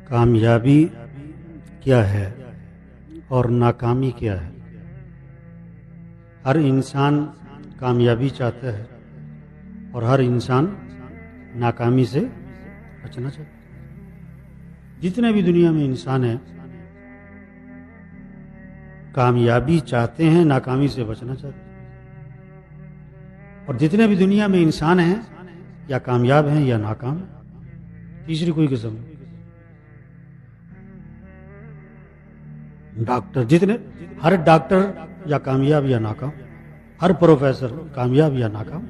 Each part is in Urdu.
کامیابی کیا ہے اور ناکامی کیا ہے؟ ہر انسان کامیابی چاہتا ہے اور ہر انسان ناکامی سے بچنا چاہتا ہے۔ جتنے بھی دنیا میں انسان ہیں کامیابی چاہتے ہیں، ناکامی سے بچنا چاہتے ہیں، اور جتنے بھی دنیا میں انسان ہیں یا کامیاب ہیں یا ناکام ہیں، تیسری کوئی قسم نہیں۔ ڈاکٹر ہر ڈاکٹر یا کامیاب یا ناکام، ہر پروفیسر کامیاب یا ناکام،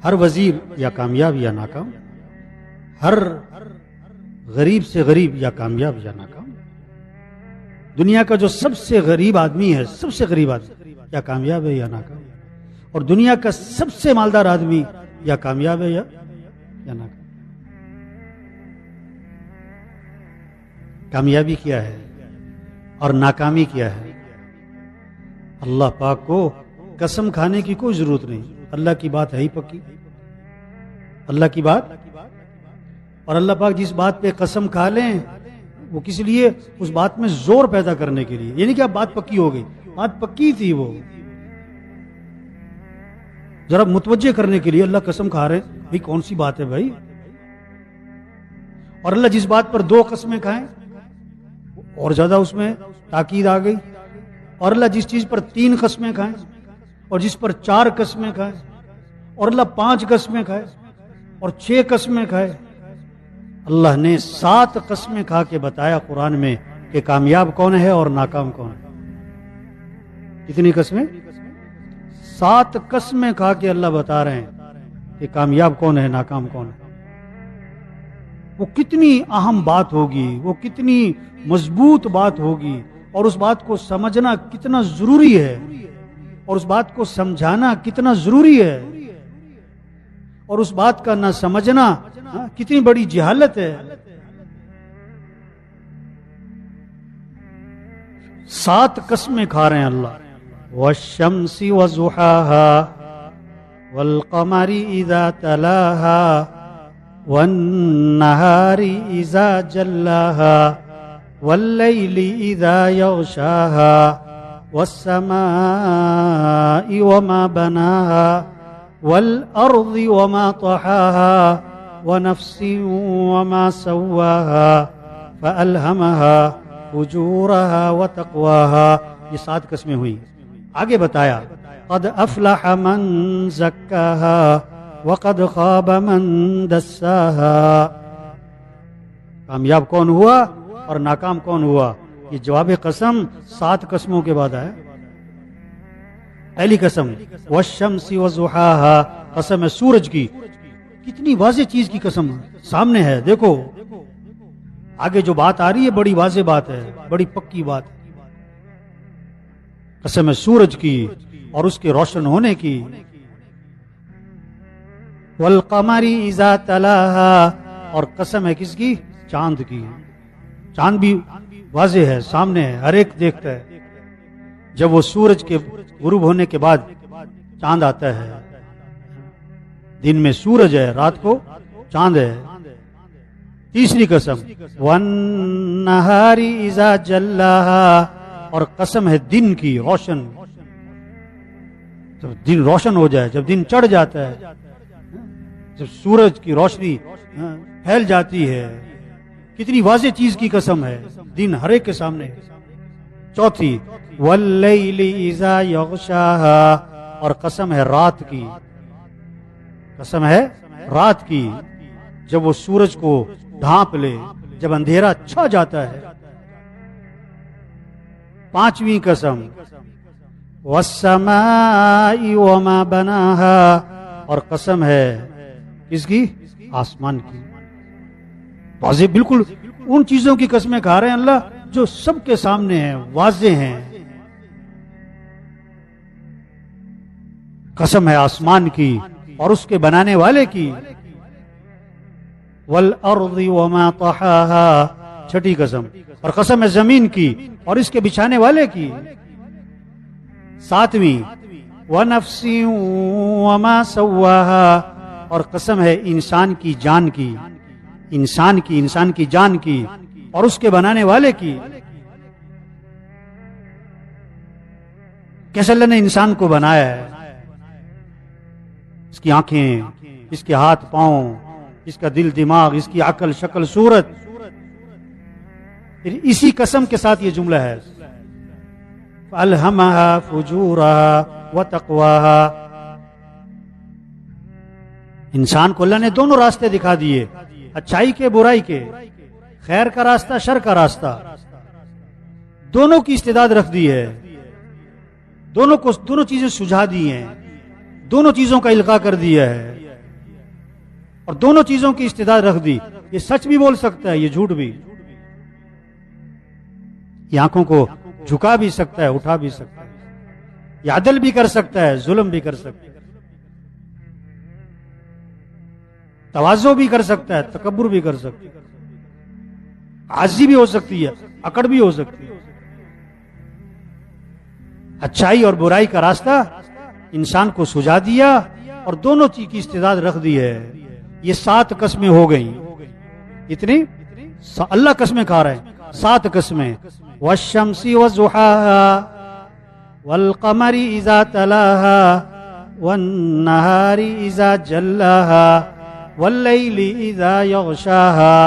ہر وزیر یا کامیاب یا ناکام، ہر غریب سے غریب یا کامیاب یا ناکام۔ دنیا کا جو سب سے غریب آدمی ہے، سب سے غریب آدمی یا کامیاب ہے یا ناکام، اور دنیا کا سب سے مالدار آدمی یا کامیاب ہے یا ناکام۔ کامیابی کیا ہے اور ناکامی کیا ہے؟ اللہ پاک کو قسم کھانے کی کوئی ضرورت نہیں، اللہ کی بات ہے ہی پکی، اللہ کی بات، اور اللہ پاک جس بات پہ قسم کھا لیں وہ کس لیے؟ اس بات میں زور پیدا کرنے کے لیے، یعنی کہ اب بات پکی ہو گئی، بات پکی تھی، وہ ذرا متوجہ کرنے کے لیے اللہ قسم کھا رہے ہیں، بھئی کون سی بات ہے بھائی؟ اور اللہ جس بات پر 2 قسمیں کھائیں اور زیادہ اس میں تاکید آ گئی، اور اللہ جس چیز پر 3 قسمیں کھائیں اور جس پر 4 قسمیں کھائیں، اور اللہ 5 قسمیں کھائے اور 6 قسمیں کھائے، اللہ نے 7 قسمیں کھا کے بتایا قرآن میں کہ کامیاب کون ہے اور ناکام کون ہے۔ کتنی قسمیں؟ 7 قسمیں کھا کے اللہ بتا رہے ہیں کہ کامیاب کون ہے، ناکام کون ہے۔ وہ کتنی اہم بات ہوگی، وہ کتنی مضبوط بات ہوگی، اور اس بات کو سمجھنا کتنا ضروری ہے، اور اس بات کو سمجھانا کتنا ضروری ہے، اور اس بات کا نہ سمجھنا کتنی بڑی جہالت ہے۔ 7 قسمیں کھا رہے ہیں اللہ، والشمس وضحاها والقمر اذا تلاها والنهار اذا جلاها والليل اذا يغشاها والسماء وما بناها والارض وما طحاها ونفس وما سواها فألهمها فجورها وتقواها۔ یہ 7 قسمیں ہوئی۔ آگے بتایا قد افلح من زکاها وقد خاب من دساها۔ کامیاب کون ہوا اور ناکام کون ہوا؟ یہ جواب قسم 7 قسموں کے بعد آیا۔ پہلی قسم والشمس وضحاها، قسم ہے سورج کی۔ کتنی واضح چیز کی قسم سامنے ہے، دیکھو آگے جو بات آ رہی ہے بڑی واضح بات ہے، بڑی پکی بات ہے۔ قسم ہے سورج کی اور اس کے روشن ہونے کی۔ والقمر اذا تلاها، اور قسم ہے کس کی؟ چاند کی۔ چاند بھی واضح ہے، سامنے ہے، ہر ایک دیکھتا ہے۔ جب وہ سورج کے غروب ہونے کے بعد چاند آتا ہے، دن میں سورج ہے، رات کو چاند ہے۔ تیسری قسم والنہار اذا جلاها، اور قسم ہے دن کی، روشن، جب دن روشن ہو جائے، جب دن چڑھ جاتا ہے، جب سورج کی روشنی پھیل جاتی ہے، کتنی واضح چیز کی قسم ہے، دن ہر ایک کے سامنے۔ چوتھی واللیل اذا یغشاها، اور قسم ہے رات کی، قسم ہے رات کی، جب وہ سورج کو ڈھانپ لے، جب اندھیرا چھا جاتا ہے۔ پانچویں قسم والسماء وما بناها، اور قسم ہے کس کی؟ آسمان کی۔ واضح بالکل ان چیزوں کی قسمیں کھا رہے ہیں اللہ جو سب کے سامنے ہیں، واضح ہیں۔ قسم ہے آسمان کی اور اس کے بنانے والے کی۔ والارض وما طحاها، چھٹی قسم، اور قسم ہے زمین کی اور اس کے بچھانے والے کی۔ 7ویں ونفس وما سواها، اور قسم ہے انسان کی جان کی، انسان کی جان کی، اور اس کے بنانے والے کی. کیسے اللہ نے انسان کو بنایا ہے، اس کی آنکھیں، اس کے ہاتھ پاؤں، اس کا دل دماغ، اس کی عقل شکل صورت. پھر اسی قسم کے ساتھ یہ جملہ ہے فَأَلْهَمَهَا فُجُورَهَا وَتَقْوَاهَا. انسان کو اللہ نے دونوں راستے دکھا دیے، اچھائی کے برائی کے، خیر کا راستہ شر کا راستہ، دونوں کی استعداد رکھ دی ہے، دونوں چیزیں سجھا دی ہیں، دونوں چیزوں کا القاء کر دیا ہے اور دونوں چیزوں کی استعداد رکھ دی. یہ سچ بھی بول سکتا ہے، یہ جھوٹ بھی. یہ آنکھوں کو جھکا بھی سکتا ہے، اٹھا بھی سکتا ہے، یہ عدل بھی کر سکتا ہے، ظلم بھی کر سکتا ہے، تواضع بھی کر سکتا ہے، تکبر بھی کر سکتا ہے، عاجزی بھی ہو سکتی ہے، اکڑ بھی ہو سکتی ہے. اچھائی اور برائی کا راستہ انسان کو سجھا دیا اور دونوں چیز کی استعداد رکھ دی ہے. یہ 7 قسمیں ہو گئیں. اتنی اللہ قسمیں کھا رہے ہیں، 7 قسمیں. والشمس وضحاها والقمر اذا تلاها والنهار اذا جلاها والليل اذا يغشاها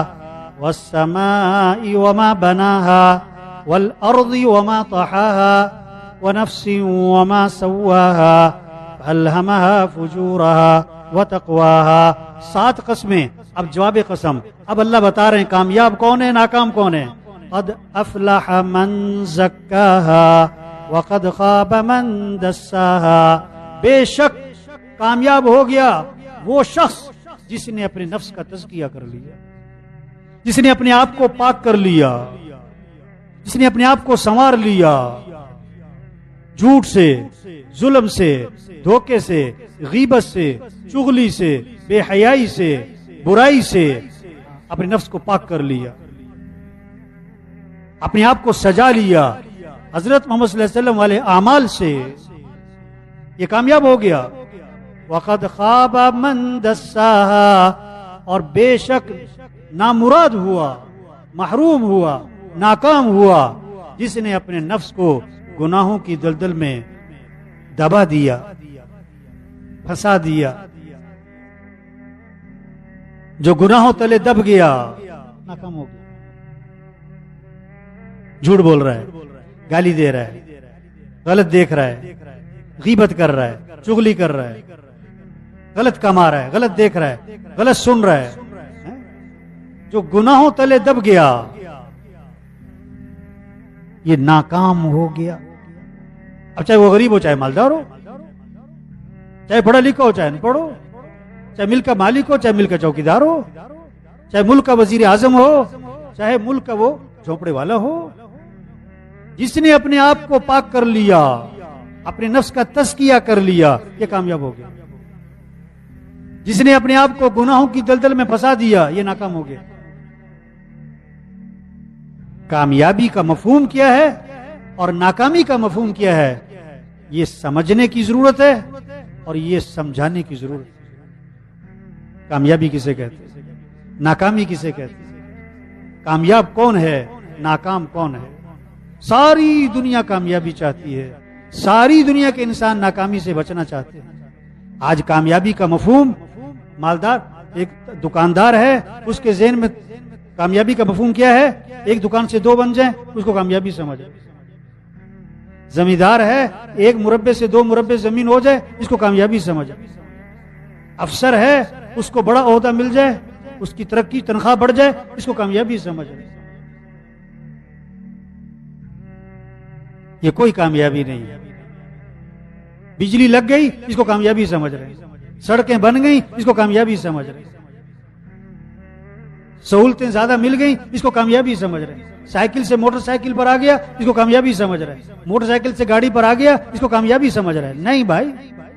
والسماء وما بناها والارض وما طحاها ونفس وما سواها فألهمها فجورها وتقواها. 7 قسمیں. اب جواب قسم. اب اللہ بتا رہے ہیں کامیاب کون ہے، ناکام کون ہے. قد افلح من زکاها وقد خاب من دساها. بے شک کامیاب ہو گیا وہ شخص جس نے اپنے نفس کا تزکیہ کر لیا، جس نے اپنے آپ کو پاک کر لیا، جس نے اپنے آپ کو سنوار لیا، جھوٹ سے، ظلم سے، دھوکے سے، غیبت سے، چغلی سے، بے حیائی سے، برائی سے اپنے نفس کو پاک کر لیا، اپنے آپ کو سجا لیا حضرت محمد صلی اللہ علیہ وسلم والے اعمال سے. یہ کامیاب ہو گیا. وقد خاب من دساها. اور بے شک نامراد ہوا، محروم ہوا، ناکام ہوا جس نے اپنے نفس کو گناہوں کی دلدل میں دبا دیا، پھنسا دیا. جو گناہوں تلے دب گیا ناکام ہو گیا. جھوٹ بول رہا ہے، گالی دے رہا ہے، غلط دیکھ رہا ہے، غیبت کر رہا ہے، چغلی کر رہا ہے، غلط کما رہا ہے، غلط دیکھ رہا ہے، غلط سن رہا ہے. جو گناہوں تلے دب گیا یہ ناکام ہو گیا. اب چاہے وہ غریب ہو، چاہے مالدار ہو، چاہے پڑھا لکھا ہو، چاہے ان پڑھ ہو، چاہے ملک کا مالک ہو، چاہے ملک کا چوکیدار ہو، چاہے ملک کا وزیر اعظم ہو، چاہے ملک کا وہ جھونپڑے والا ہو. جس نے اپنے آپ کو پاک کر لیا، اپنے نفس کا تزکیہ کر لیا، یہ کامیاب ہو گیا. جس نے اپنے آپ کو گناہوں کی دلدل میں پھنسا دیا یہ ناکام ہو گیا. کامیابی کا مفہوم کیا ہے اور ناکامی کا مفہوم کیا ہے، یہ سمجھنے کی ضرورت ہے اور یہ سمجھانے کی ضرورت ہے. کامیابی کسے کہتے ہیں، ناکامی کسے کہتے ہیں، کامیاب کون ہے، ناکام کون ہے. ساری دنیا کامیابی چاہتی ہے، ساری دنیا کے انسان ناکامی سے بچنا چاہتے ہیں. آج کامیابی کا مفہوم، مالدار ایک دکاندار ہے، اس کے ذہن میں کامیابی کا مفہوم کیا ہے، ایک دکان سے 2 بن جائیں اس کو کامیابی سمجھ. زمیندار ہے، 1 مربع سے 2 مربع زمین ہو جائے اس کو کامیابی سمجھ. افسر ہے، اس کو بڑا عہدہ مل جائے، اس کی ترقی تنخواہ بڑھ جائے اس کو کامیابی سمجھ. یہ کوئی کامیابی نہیں ہے. بجلی لگ گئی اس کو کامیابی سمجھ رہے ہیں، سڑکیں بن گئی اس کو کامیابی سمجھ رہے ہیں، سہولتیں زیادہ مل گئی اس کو کامیابی سمجھ رہے ہیں، سائیکل سے موٹر سائیکل پر آ گیا اس کو کامیابی سمجھ رہے ہیں، موٹر سائیکل سے گاڑی پر آ گیا اس کو کامیابی سمجھ رہے ہیں. نہیں بھائی،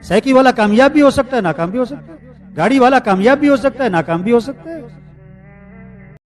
سائیکل والا کامیاب بھی ہو سکتا ہے، ناکام بھی ہو سکتا ہے. گاڑی والا کامیاب بھی ہو سکتا ہے، ناکام بھی ہو سکتا ہے.